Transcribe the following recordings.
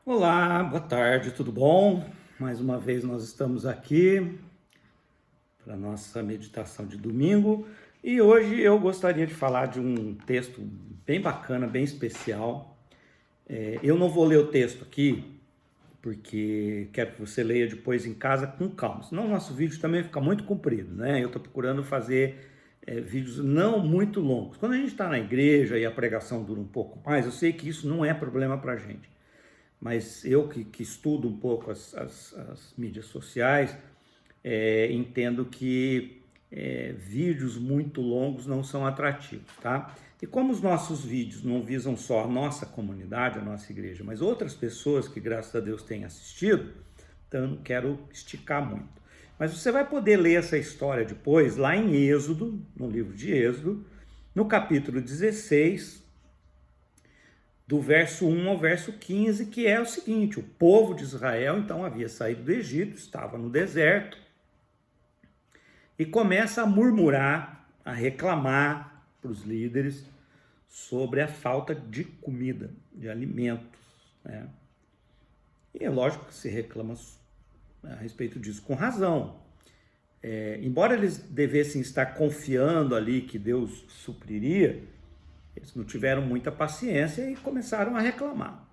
Olá, boa tarde, tudo bom? Mais uma vez nós estamos aqui para a nossa meditação de domingo e hoje eu gostaria de falar de um texto bem bacana, bem especial. Eu não vou ler o texto aqui porque quero que você leia depois em casa com calma, senão o nosso vídeo também fica muito comprido, né? Eu estou procurando fazer vídeos não muito longos. Quando a gente está na igreja e a pregação dura um pouco mais, eu sei que isso não é problema para a gente. Mas eu que estudo um pouco as mídias sociais, entendo que vídeos muito longos não são atrativos, tá? E como os nossos vídeos não visam só a nossa comunidade, a nossa igreja, mas outras pessoas que, graças a Deus, têm assistido, então eu não quero esticar muito. Mas você vai poder ler essa história depois, lá em Êxodo, no livro de Êxodo, no capítulo 16, do verso 1 ao verso 15, que é o seguinte: o povo de Israel então havia saído do Egito, estava no deserto, e começa a murmurar, a reclamar para os líderes sobre a falta de comida, de alimentos, né? E é lógico que se reclama a respeito disso com razão. Embora eles devessem estar confiando ali que Deus supriria, eles não tiveram muita paciência e começaram a reclamar.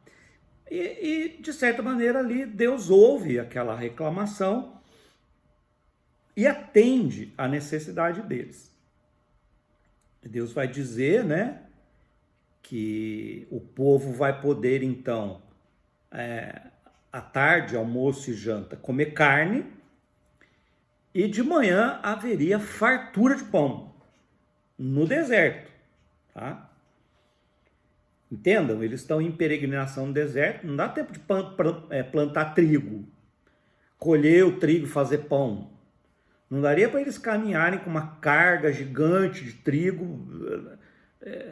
De certa maneira ali Deus ouve aquela reclamação e atende à necessidade deles. Deus vai dizer, né, que o povo vai poder então, à tarde, almoço e janta, comer carne, e de manhã haveria fartura de pão no deserto, tá? Entendam, eles estão em peregrinação no deserto, não dá tempo de plantar trigo, colher o trigo, fazer pão. Não daria para eles caminharem com uma carga gigante de trigo,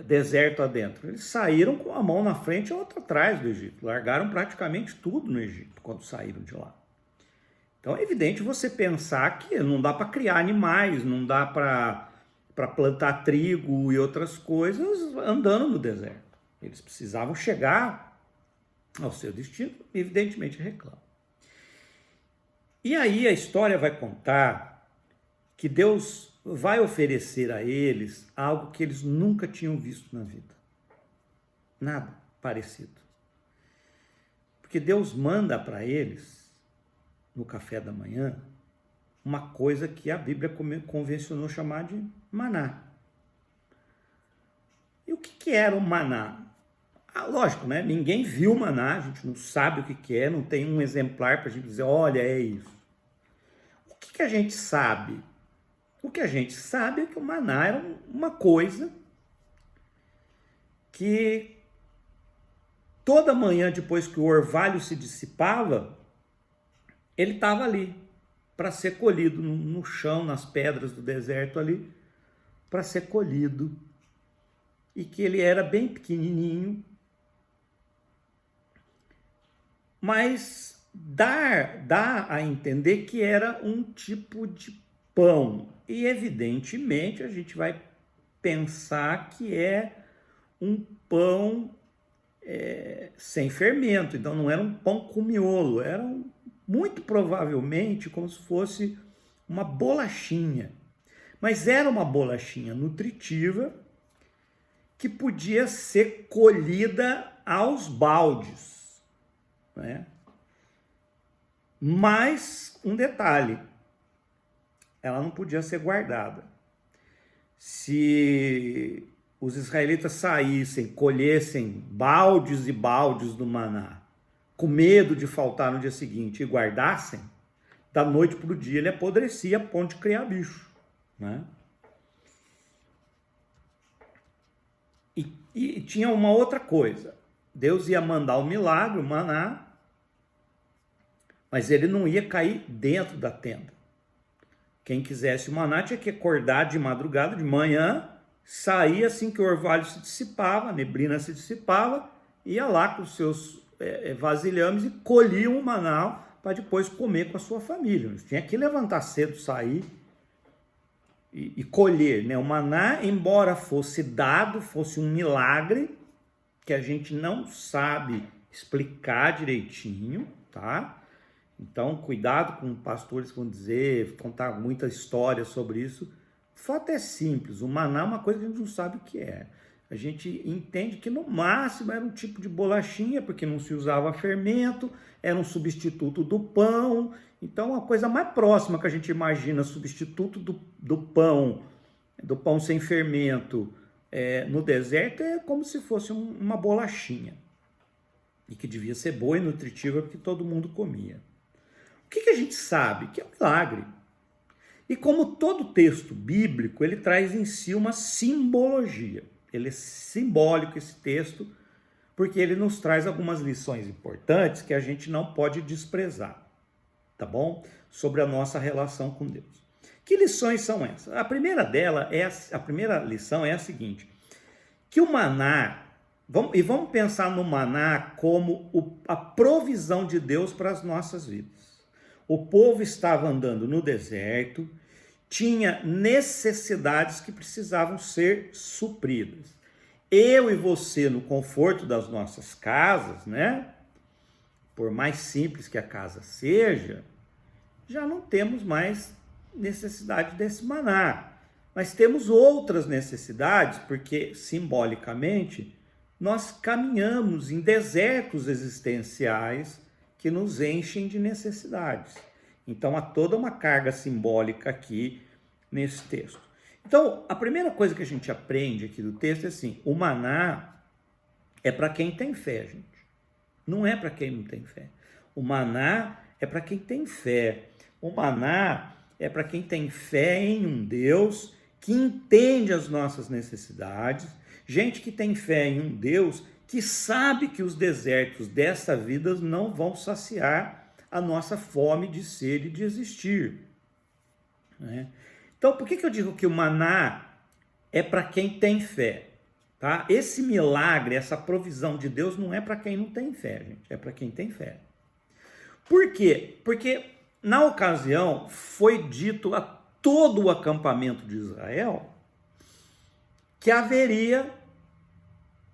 deserto adentro. Eles saíram com a mão na frente e a outra atrás do Egito. Largaram praticamente tudo no Egito quando saíram de lá. Então é evidente você pensar que não dá para criar animais, não dá para plantar trigo e outras coisas andando no deserto. Eles precisavam chegar ao seu destino, evidentemente reclamam. E aí a história vai contar que Deus vai oferecer a eles algo que eles nunca tinham visto na vida. Nada parecido. Porque Deus manda para eles, no café da manhã, uma coisa que a Bíblia convencionou chamar de maná. E o que era o maná? Lógico, né? Ninguém viu o maná, a gente não sabe o que é, não tem um exemplar para a gente dizer, olha, é isso. O que a gente sabe? O que a gente sabe é que o maná era uma coisa que toda manhã, depois que o orvalho se dissipava, ele estava ali para ser colhido no chão, nas pedras do deserto ali, para ser colhido. E que ele era bem pequenininho, mas dá a entender que era um tipo de pão. E evidentemente a gente vai pensar que é um pão sem fermento, então não era um pão com miolo, era muito provavelmente como se fosse uma bolachinha. Mas era uma bolachinha nutritiva que podia ser colhida aos baldes, né? Mas um detalhe, ela não podia ser guardada. Se os israelitas saíssem, colhessem baldes e baldes do maná, com medo de faltar no dia seguinte, e guardassem, da noite para o dia ele apodrecia a ponto de criar bicho, né? E tinha uma outra coisa, Deus ia mandar o milagre, o maná, mas ele não ia cair dentro da tenda. Quem quisesse o maná tinha que acordar de madrugada, de manhã, sair assim que o orvalho se dissipava, a neblina se dissipava, ia lá com os seus vasilhames e colhia o maná para depois comer com a sua família. Eles tinham que levantar cedo, sair e colher, né? O maná, embora fosse dado, fosse um milagre, que a gente não sabe explicar direitinho, tá? Então, cuidado com pastores que vão dizer, contar muita história sobre isso. O fato é simples, o maná é uma coisa que a gente não sabe o que é. A gente entende que no máximo era um tipo de bolachinha, porque não se usava fermento, era um substituto do pão. Então, a coisa mais próxima que a gente imagina, substituto do pão sem fermento no deserto, é como se fosse uma bolachinha. E que devia ser boa e nutritiva, porque todo mundo comia. O que a gente sabe? Que é um milagre. E como todo texto bíblico, ele traz em si uma simbologia. Ele é simbólico, esse texto, porque ele nos traz algumas lições importantes que a gente não pode desprezar, tá bom? Sobre a nossa relação com Deus. Que lições são essas? A primeira lição é a seguinte, que o maná, vamos pensar no maná como a provisão de Deus para as nossas vidas. O povo estava andando no deserto, tinha necessidades que precisavam ser supridas. Eu e você, no conforto das nossas casas, né? Por mais simples que a casa seja, já não temos mais necessidade desse maná. Mas temos outras necessidades, porque simbolicamente nós caminhamos em desertos existenciais que nos enchem de necessidades. Então, há toda uma carga simbólica aqui nesse texto. Então, a primeira coisa que a gente aprende aqui do texto é assim, o maná é para quem tem fé, gente. Não é para quem não tem fé. O maná é para quem tem fé. O maná é para quem tem fé em um Deus que entende as nossas necessidades, gente que tem fé em um Deus que sabe que os desertos dessa vida não vão saciar a nossa fome de ser e de existir, né? Então, por que eu digo que o maná é para quem tem fé? Tá? Esse milagre, essa provisão de Deus não é para quem não tem fé, gente, é para quem tem fé. Por quê? Porque na ocasião foi dito a todo o acampamento de Israel que haveria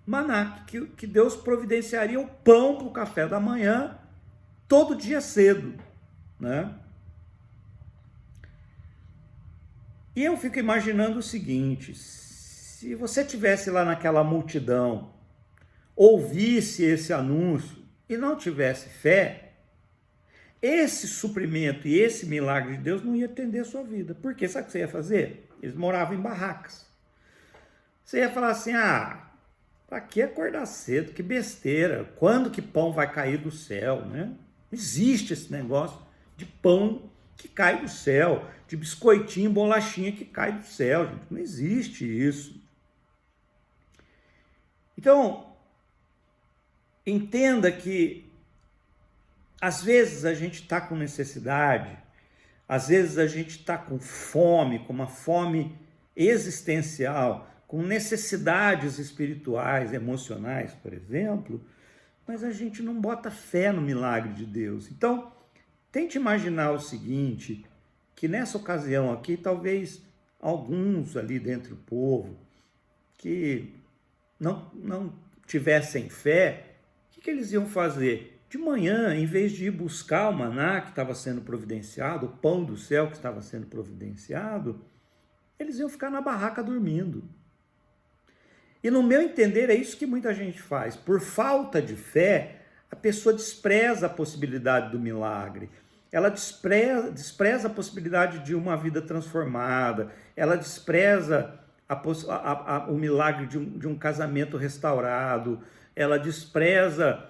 maná, que Deus providenciaria o pão para o café da manhã todo dia cedo, né? E eu fico imaginando o seguinte, se você tivesse lá naquela multidão, ouvisse esse anúncio e não tivesse fé, esse suprimento e esse milagre de Deus não ia atender a sua vida. Por quê? Sabe o que você ia fazer? Eles moravam em barracas. Você ia falar assim, para que acordar cedo? Que besteira. Quando que pão vai cair do céu, né? Não existe esse negócio de pão que cai do céu, de biscoitinho, bolachinha que cai do céu, gente. Não existe isso. Então, entenda que às vezes a gente está com necessidade, às vezes a gente está com fome, com uma fome existencial, com necessidades espirituais, emocionais, por exemplo, mas a gente não bota fé no milagre de Deus. Então, tente imaginar o seguinte, que nessa ocasião aqui, talvez alguns ali dentro do povo que não tivessem fé, o que eles iam fazer? De manhã, em vez de ir buscar o maná que estava sendo providenciado, o pão do céu que estava sendo providenciado, eles iam ficar na barraca dormindo. E no meu entender, é isso que muita gente faz. Por falta de fé, a pessoa despreza a possibilidade do milagre. Ela despreza a possibilidade de uma vida transformada. Ela despreza o milagre de um casamento restaurado. Ela despreza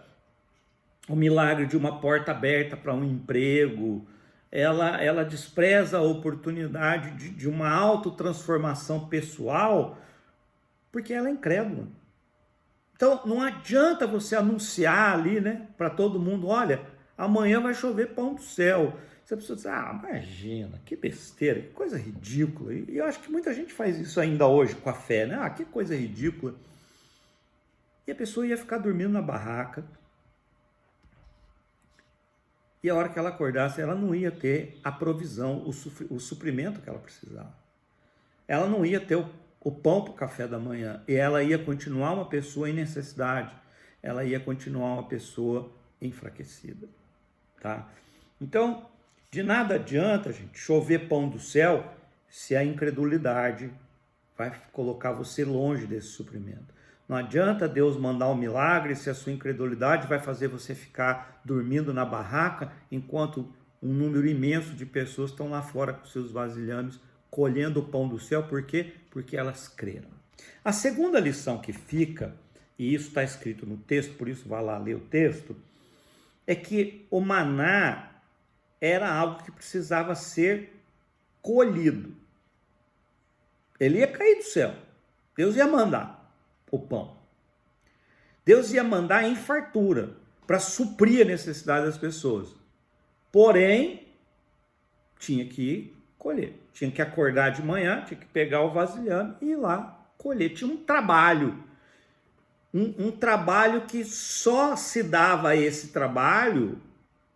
o milagre de uma porta aberta para um emprego. Ela despreza a oportunidade de uma autotransformação pessoal porque ela é incrédula. Então, não adianta você anunciar ali, né, para todo mundo, olha, amanhã vai chover pão do céu. Você precisa dizer, imagina, que besteira, que coisa ridícula. E eu acho que muita gente faz isso ainda hoje com a fé, né? Que coisa ridícula. E a pessoa ia ficar dormindo na barraca. E a hora que ela acordasse, ela não ia ter a provisão, o suprimento que ela precisava. Ela não ia ter o pão para o café da manhã, e ela ia continuar uma pessoa em necessidade, ela ia continuar uma pessoa enfraquecida, tá? Então, de nada adianta, gente, chover pão do céu se a incredulidade vai colocar você longe desse suprimento. Não adianta Deus mandar um milagre se a sua incredulidade vai fazer você ficar dormindo na barraca enquanto um número imenso de pessoas estão lá fora com seus vasilhames colhendo o pão do céu. Por quê? Porque elas creram. A segunda lição que fica, e isso está escrito no texto, por isso vá lá ler o texto, é que o maná era algo que precisava ser colhido. Ele ia cair do céu. Deus ia mandar o pão. Deus ia mandar em fartura para suprir a necessidade das pessoas. Porém, tinha que colher. Tinha que acordar de manhã, tinha que pegar o vasilhame e ir lá colher. Tinha um trabalho. Um trabalho que só se dava esse trabalho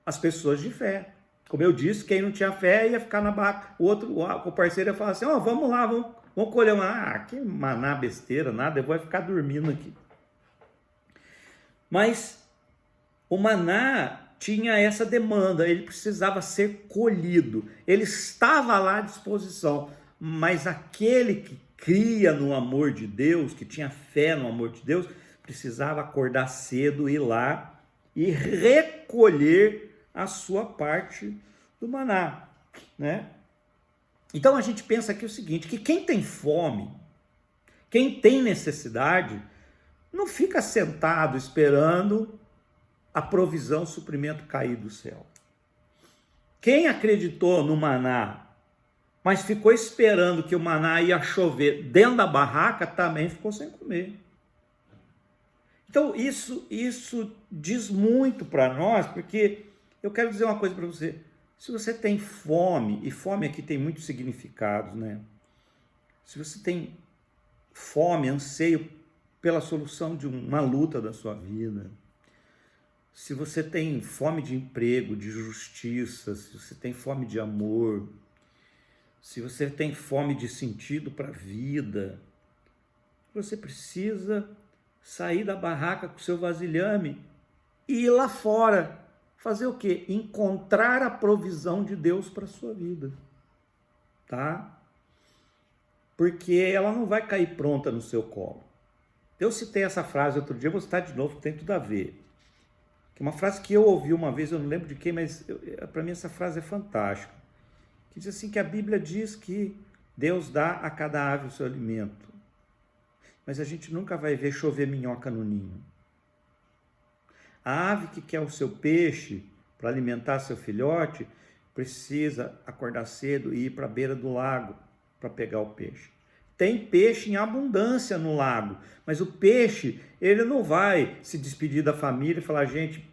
às pessoas de fé. Como eu disse, quem não tinha fé ia ficar na barraca. O parceiro ia falar assim, vamos lá, vamos colher uma... que maná besteira, nada, eu vou ficar dormindo aqui. Mas o maná tinha essa demanda, ele precisava ser colhido. Ele estava lá à disposição, mas aquele que cria no amor de Deus, que tinha fé no amor de Deus, precisava acordar cedo, ir lá e recolher a sua parte do maná, né? Então a gente pensa aqui o seguinte, que quem tem fome, quem tem necessidade, não fica sentado esperando a provisão, o suprimento cair do céu. Quem acreditou no maná, mas ficou esperando que o maná ia chover dentro da barraca, também ficou sem comer. Então isso diz muito para nós, porque eu quero dizer uma coisa para você. Se você tem fome, e fome aqui tem muitos significados, né? Se você tem fome, anseio pela solução de uma luta da sua vida, se você tem fome de emprego, de justiça, se você tem fome de amor, se você tem fome de sentido para a vida, você precisa sair da barraca com o seu vasilhame e ir lá fora. Fazer o quê? Encontrar a provisão de Deus para a sua vida, tá? Porque ela não vai cair pronta no seu colo. Eu citei essa frase outro dia, vou citar de novo, que tem tudo a ver. Que é uma frase que eu ouvi uma vez, eu não lembro de quem, mas para mim essa frase é fantástica. Que diz assim, que a Bíblia diz que Deus dá a cada ave o seu alimento. Mas a gente nunca vai ver chover minhoca no ninho. A ave que quer o seu peixe para alimentar seu filhote precisa acordar cedo e ir para a beira do lago para pegar o peixe. Tem peixe em abundância no lago, mas o peixe, ele não vai se despedir da família e falar, gente,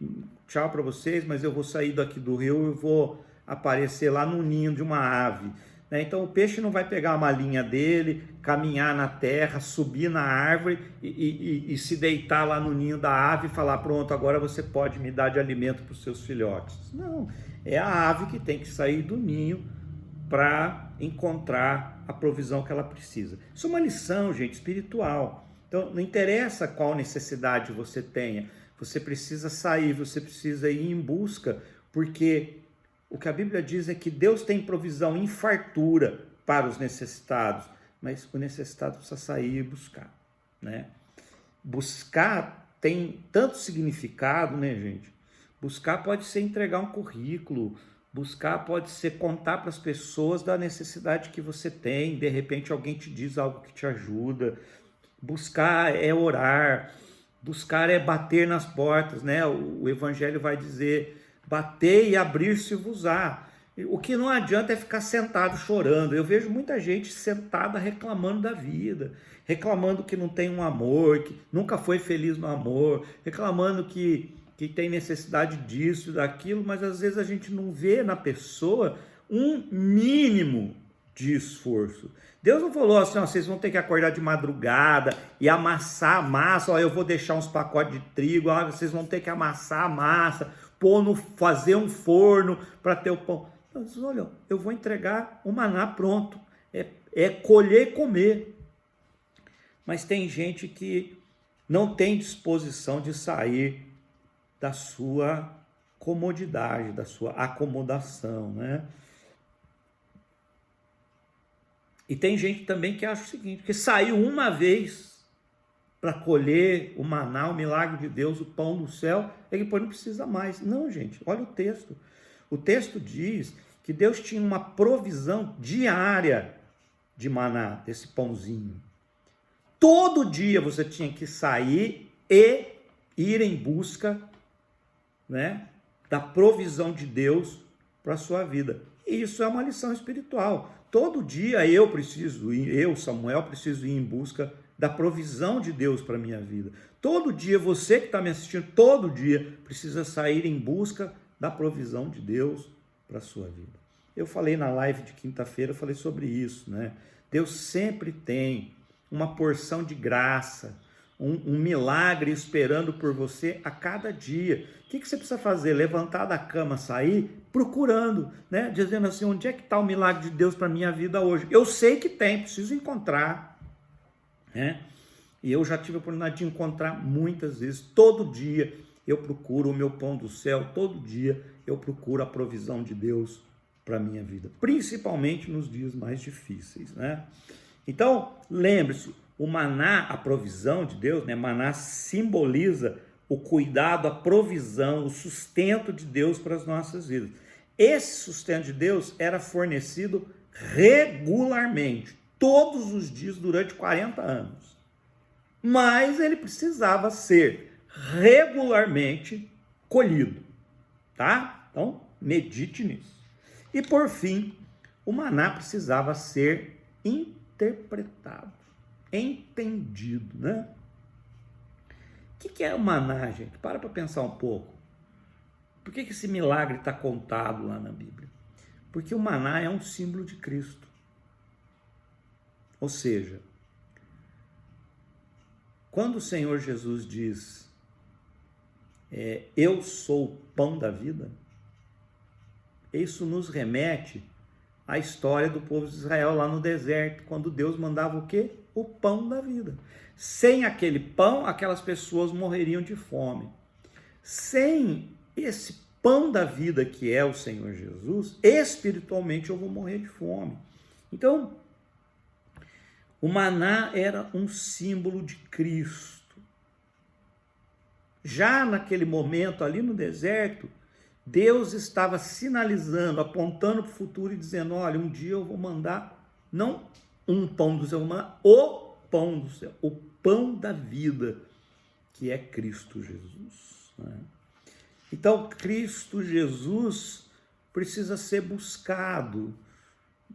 tchau para vocês, mas eu vou sair daqui do rio e vou aparecer lá no ninho de uma ave. Então o peixe não vai pegar a malinha dele, caminhar na terra, subir na árvore e se deitar lá no ninho da ave e falar, pronto, agora você pode me dar de alimento para os seus filhotes. Não, é a ave que tem que sair do ninho para encontrar a provisão que ela precisa. Isso é uma lição, gente, espiritual. Então não interessa qual necessidade você tenha, você precisa sair, você precisa ir em busca, porque o que a Bíblia diz é que Deus tem provisão em fartura para os necessitados, mas o necessitado precisa sair e buscar, né? Buscar tem tanto significado, né, gente? Buscar pode ser entregar um currículo, buscar pode ser contar para as pessoas da necessidade que você tem, de repente alguém te diz algo que te ajuda. Buscar é orar, buscar é bater nas portas, né? O Evangelho vai dizer, bater e abrir-se-vos-á. O que não adianta é ficar sentado chorando. Eu vejo muita gente sentada reclamando da vida, reclamando que não tem um amor, que nunca foi feliz no amor, reclamando que tem necessidade disso, daquilo, mas às vezes a gente não vê na pessoa um mínimo de esforço. Deus não falou assim, vocês vão ter que acordar de madrugada e amassar a massa, eu vou deixar uns pacotes de trigo, vocês vão ter que amassar a massa, fazer um forno para ter o pão. Mas, olha, eu vou entregar o maná pronto, é colher e comer. Mas tem gente que não tem disposição de sair da sua comodidade, da sua acomodação, né? E tem gente também que acha o seguinte, que saiu uma vez para colher o maná, o milagre de Deus, o pão do céu, ele depois não precisa mais. Não, gente, olha o texto. O texto diz que Deus tinha uma provisão diária de maná, desse pãozinho. Todo dia você tinha que sair e ir em busca, né, da provisão de Deus para a sua vida. E isso é uma lição espiritual. Todo dia eu, Samuel, preciso ir em busca da provisão de Deus para a minha vida. Todo dia, você que está me assistindo, todo dia precisa sair em busca da provisão de Deus para a sua vida. Eu falei na live de quinta-feira, eu falei sobre isso, né? Deus sempre tem uma porção de graça, um milagre esperando por você a cada dia. O que você precisa fazer? Levantar da cama, sair procurando, né? Dizendo assim, onde é que está o milagre de Deus para a minha vida hoje? Eu sei que tem, preciso encontrar, né? E eu já tive a oportunidade de encontrar muitas vezes. Todo dia eu procuro o meu pão do céu, todo dia eu procuro a provisão de Deus para a minha vida, principalmente nos dias mais difíceis, né? Então, lembre-se, o maná, a provisão de Deus, né? Maná simboliza o cuidado, a provisão, o sustento de Deus para as nossas vidas. Esse sustento de Deus era fornecido regularmente, todos os dias, durante 40 anos. Mas ele precisava ser regularmente colhido, tá? Então, medite nisso. E por fim, o maná precisava ser interpretado, entendido, né? O que é o maná, gente? Para pensar um pouco. Por que esse milagre está contado lá na Bíblia? Porque o maná é um símbolo de Cristo. Ou seja, quando o Senhor Jesus diz, eu sou o pão da vida, isso nos remete à história do povo de Israel lá no deserto, quando Deus mandava o quê? O pão da vida. Sem aquele pão, aquelas pessoas morreriam de fome. Sem esse pão da vida que é o Senhor Jesus, espiritualmente eu vou morrer de fome. Então, o maná era um símbolo de Cristo. Já naquele momento ali no deserto, Deus estava sinalizando, apontando para o futuro e dizendo, olha, um dia eu vou mandar, não um pão do céu, eu vou mandar o pão do céu, o pão da vida, que é Cristo Jesus, né? Então, Cristo Jesus precisa ser buscado,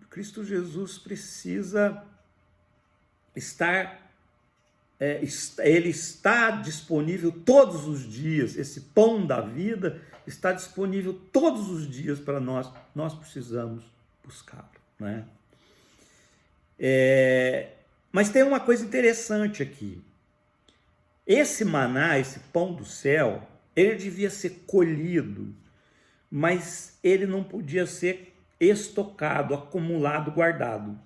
Cristo Jesus precisa estar, ele está disponível todos os dias, esse pão da vida está disponível todos os dias para nós, nós precisamos buscá-lo, né? Mas tem uma coisa interessante aqui, esse maná, esse pão do céu, ele devia ser colhido, mas ele não podia ser estocado, acumulado, guardado.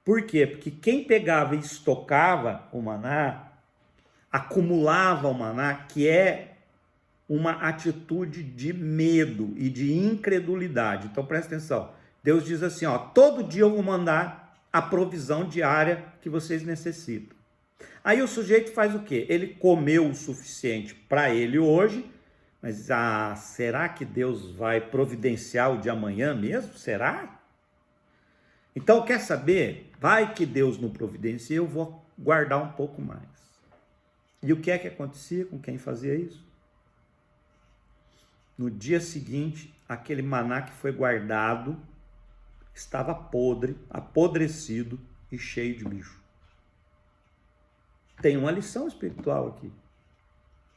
Por quê? Porque quem pegava e estocava o maná, acumulava o maná, que é uma atitude de medo e de incredulidade. Então presta atenção, Deus diz assim, ó, todo dia eu vou mandar a provisão diária que vocês necessitam. Aí o sujeito faz o quê? Ele comeu o suficiente para ele hoje, mas será que Deus vai providenciar o de amanhã mesmo? Será? Então, quer saber? Vai que Deus não providencia, eu vou guardar um pouco mais. E o que é que acontecia com quem fazia isso? No dia seguinte, aquele maná que foi guardado estava podre, apodrecido e cheio de bicho. Tem uma lição espiritual aqui,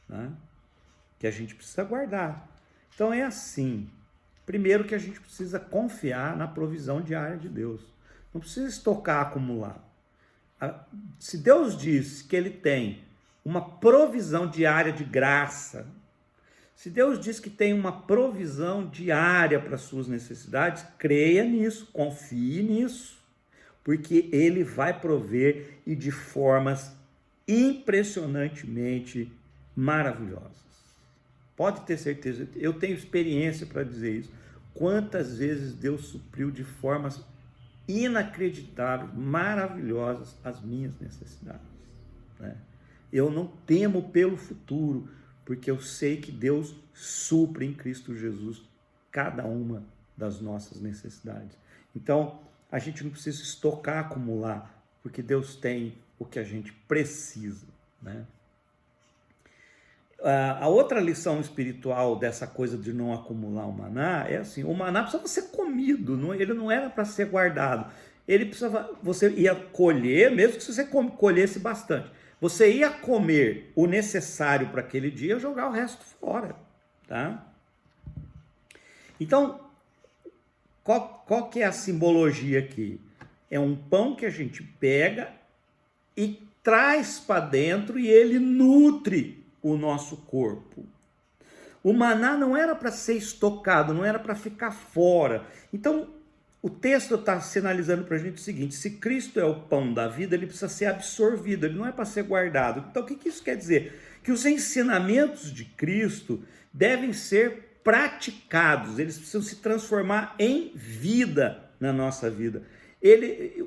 né? Que a gente precisa guardar. Então é assim, primeiro que a gente precisa confiar na provisão diária de Deus. Não precisa estocar, acumular. Se Deus diz que Ele tem uma provisão diária de graça, se Deus diz que tem uma provisão diária para as suas necessidades, creia nisso, confie nisso, porque Ele vai prover e de formas impressionantemente maravilhosas. Pode ter certeza, eu tenho experiência para dizer isso. Quantas vezes Deus supriu de formas inacreditáveis, maravilhosas, as minhas necessidades, né? Eu não temo pelo futuro, porque eu sei que Deus supre em Cristo Jesus cada uma das nossas necessidades. Então, a gente não precisa estocar, acumular, porque Deus tem o que a gente precisa, né? A outra lição espiritual dessa coisa de não acumular o maná é assim: o maná precisava ser comido, ele não era para ser guardado. Ele precisava, você ia colher, mesmo que você colhesse bastante, você ia comer o necessário para aquele dia e jogar o resto fora, tá? Então, qual que é a simbologia aqui? É um pão que a gente pega e traz para dentro e ele nutre o nosso corpo. O maná não era para ser estocado, não era para ficar fora. Então, o texto está sinalizando para a gente o seguinte: se Cristo é o pão da vida, ele precisa ser absorvido, ele não é para ser guardado. Então, o que isso quer dizer? Que os ensinamentos de Cristo devem ser praticados, eles precisam se transformar em vida na nossa vida.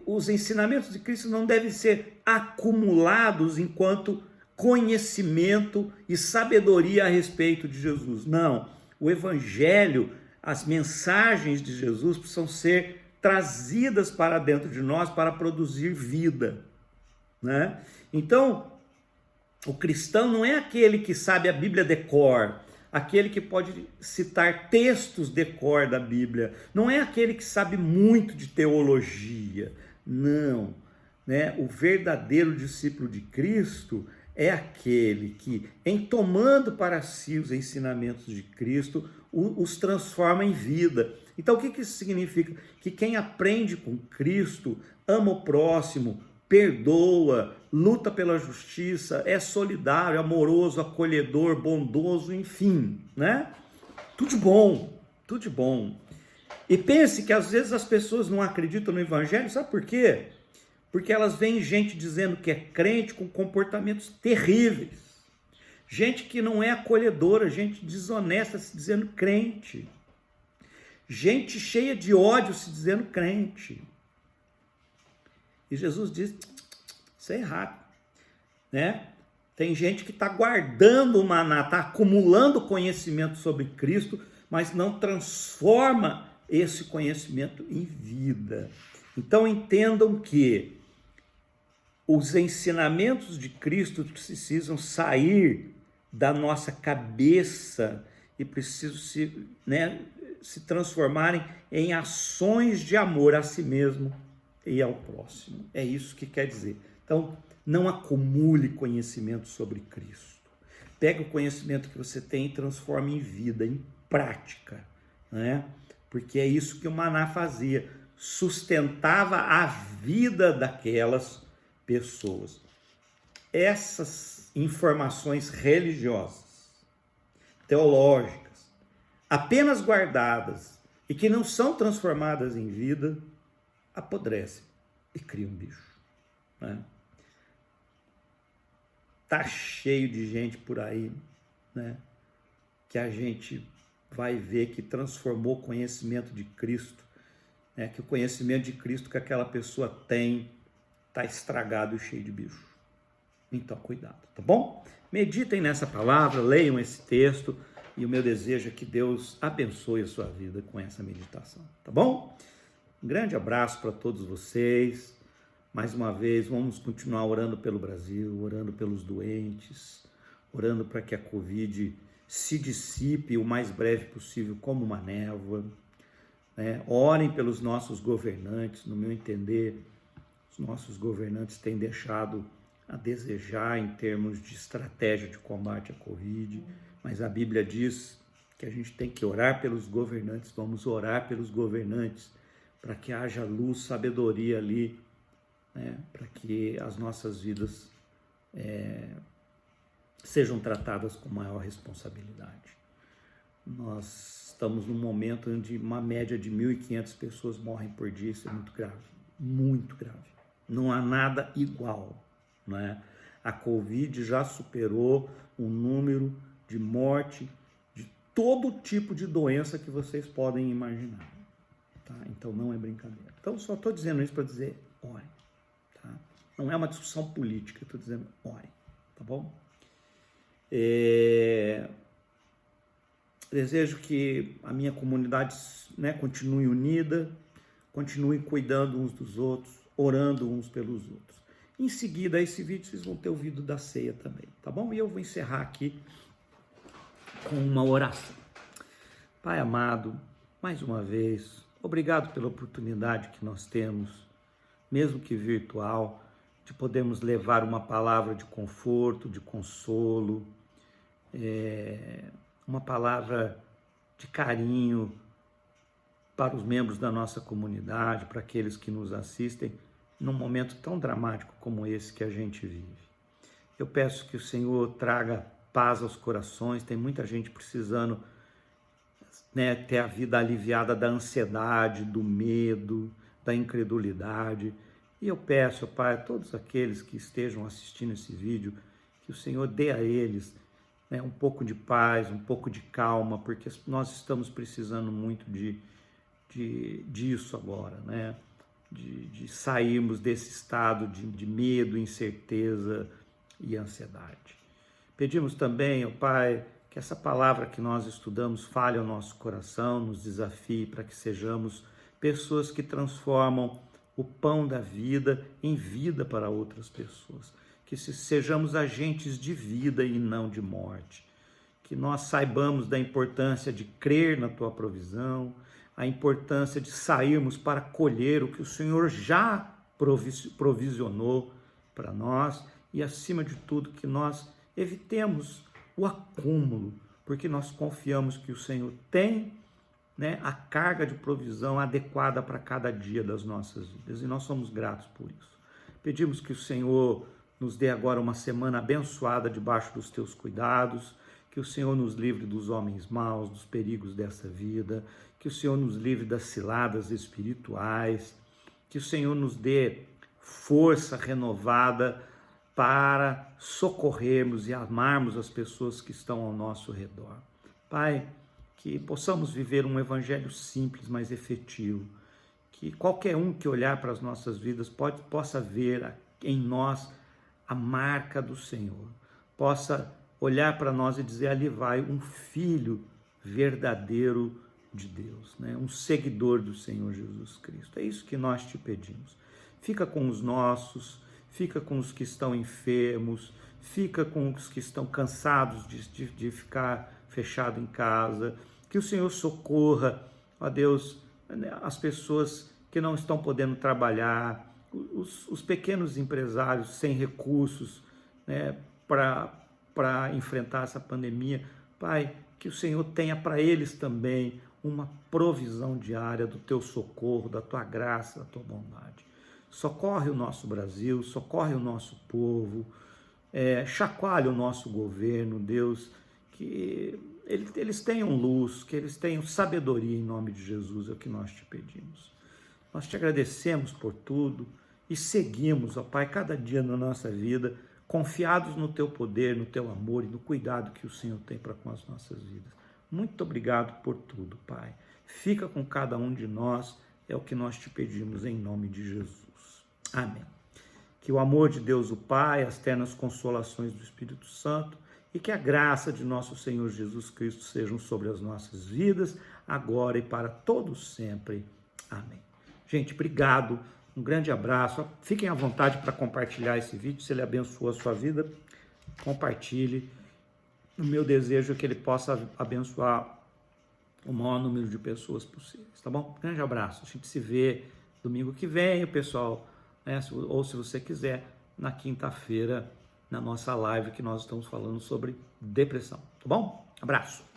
Os ensinamentos de Cristo não devem ser acumulados enquanto conhecimento e sabedoria a respeito de Jesus. Não, o Evangelho, as mensagens de Jesus precisam ser trazidas para dentro de nós para produzir vida, né? Então, o cristão não é aquele que sabe a Bíblia de cor, aquele que pode citar textos de cor da Bíblia, não é aquele que sabe muito de teologia, não, né? O verdadeiro discípulo de Cristo é aquele que, em tomando para si os ensinamentos de Cristo, os transforma em vida. Então, o que isso significa? Que quem aprende com Cristo ama o próximo, perdoa, luta pela justiça, é solidário, amoroso, acolhedor, bondoso, enfim, né? Tudo de bom, tudo de bom. E pense que às vezes as pessoas não acreditam no Evangelho, sabe por quê? Porque elas veem gente dizendo que é crente com comportamentos terríveis. Gente que não é acolhedora, gente desonesta se dizendo crente. Gente cheia de ódio se dizendo crente. E Jesus diz: isso é errado, né? Tem gente que está guardando o maná, está acumulando conhecimento sobre Cristo, mas não transforma esse conhecimento em vida. Então entendam que os ensinamentos de Cristo precisam sair da nossa cabeça e precisam se transformarem em ações de amor a si mesmo e ao próximo. É isso que quer dizer. Então, não acumule conhecimento sobre Cristo. Pega o conhecimento que você tem e transforme em vida, em prática, né? Porque é isso que o maná fazia, sustentava a vida daquelas pessoas. Essas informações religiosas, teológicas, apenas guardadas e que não são transformadas em vida, apodrecem e criam bicho, né? Tá cheio de gente por aí, né, que a gente vai ver que transformou o conhecimento de Cristo, né, que o conhecimento de Cristo que aquela pessoa tem está estragado e cheio de bicho. Então, cuidado, tá bom? Meditem nessa palavra, leiam esse texto, e o meu desejo é que Deus abençoe a sua vida com essa meditação, tá bom? Um grande abraço para todos vocês. Mais uma vez, vamos continuar orando pelo Brasil, orando pelos doentes, orando para que a Covid se dissipe o mais breve possível como uma névoa, né? Orem pelos nossos governantes. No meu entender, os nossos governantes têm deixado a desejar em termos de estratégia de combate à Covid, mas a Bíblia diz que a gente tem que orar pelos governantes. Vamos orar pelos governantes para que haja luz, sabedoria ali, né, para que as nossas vidas sejam tratadas com maior responsabilidade. Nós estamos num momento onde uma média de 1.500 pessoas morrem por dia. Isso é muito grave, muito grave. Não há nada igual, né? A Covid já superou o número de morte de todo tipo de doença que vocês podem imaginar. Tá? Então não é brincadeira. Então só estou dizendo isso para dizer, orem. Tá? Não é uma discussão política, estou dizendo, orem. Tá bom? Desejo que a minha comunidade, né, continue unida, continue cuidando uns dos outros, orando uns pelos outros. Em seguida, esse vídeo vocês vão ter o vídeo da ceia também, tá bom? E eu vou encerrar aqui com uma oração. Pai amado, mais uma vez, obrigado pela oportunidade que nós temos, mesmo que virtual, de podermos levar uma palavra de conforto, de consolo, uma palavra de carinho para os membros da nossa comunidade, para aqueles que nos assistem, num momento tão dramático como esse que a gente vive. Eu peço que o Senhor traga paz aos corações, tem muita gente precisando, né, ter a vida aliviada da ansiedade, do medo, da incredulidade. E eu peço, Pai, a todos aqueles que estejam assistindo esse vídeo, que o Senhor dê a eles, né, um pouco de paz, um pouco de calma, porque nós estamos precisando muito disso agora, né? De sairmos desse estado de medo, incerteza e ansiedade. Pedimos também, ó Pai, que essa palavra que nós estudamos fale ao nosso coração, nos desafie para que sejamos pessoas que transformam o pão da vida em vida para outras pessoas. Que sejamos agentes de vida e não de morte. Que nós saibamos da importância de crer na Tua provisão, a importância de sairmos para colher o que o Senhor já provisionou para nós e, acima de tudo, que nós evitemos o acúmulo, porque nós confiamos que o Senhor tem, né, a carga de provisão adequada para cada dia das nossas vidas e nós somos gratos por isso. Pedimos que o Senhor nos dê agora uma semana abençoada debaixo dos Teus cuidados, que o Senhor nos livre dos homens maus, dos perigos dessa vida, que o Senhor nos livre das ciladas espirituais, que o Senhor nos dê força renovada para socorrermos e amarmos as pessoas que estão ao nosso redor. Pai, que possamos viver um evangelho simples, mas efetivo, que qualquer um que olhar para as nossas vidas possa ver em nós a marca do Senhor, possa olhar para nós e dizer, ali vai um filho verdadeiro de Deus, né? Um seguidor do Senhor Jesus Cristo. É isso que nós te pedimos. Fica com os nossos, fica com os que estão enfermos, fica com os que estão cansados de ficar fechado em casa, que o Senhor socorra, ó Deus, as pessoas que não estão podendo trabalhar, os pequenos empresários sem recursos, né, para enfrentar essa pandemia. Pai, que o Senhor tenha para eles também uma provisão diária do Teu socorro, da Tua graça, da Tua bondade. Socorre o nosso Brasil, socorre o nosso povo, chacoalha o nosso governo, Deus, que eles tenham luz, que eles tenham sabedoria em nome de Jesus, é o que nós te pedimos. Nós te agradecemos por tudo e seguimos, ó Pai, cada dia na nossa vida, confiados no Teu poder, no Teu amor e no cuidado que o Senhor tem para com as nossas vidas. Muito obrigado por tudo, Pai. Fica com cada um de nós, é o que nós te pedimos em nome de Jesus. Amém. Que o amor de Deus, o Pai, as ternas consolações do Espírito Santo e que a graça de nosso Senhor Jesus Cristo sejam sobre as nossas vidas, agora e para todos sempre. Amém. Gente, obrigado. Um grande abraço. Fiquem à vontade para compartilhar esse vídeo. Se ele abençoou a sua vida, compartilhe. O meu desejo é que ele possa abençoar o maior número de pessoas possíveis, tá bom? Grande abraço. A gente se vê domingo que vem, o pessoal, né? Ou se você quiser, na quinta-feira, na nossa live que nós estamos falando sobre depressão, tá bom? Abraço.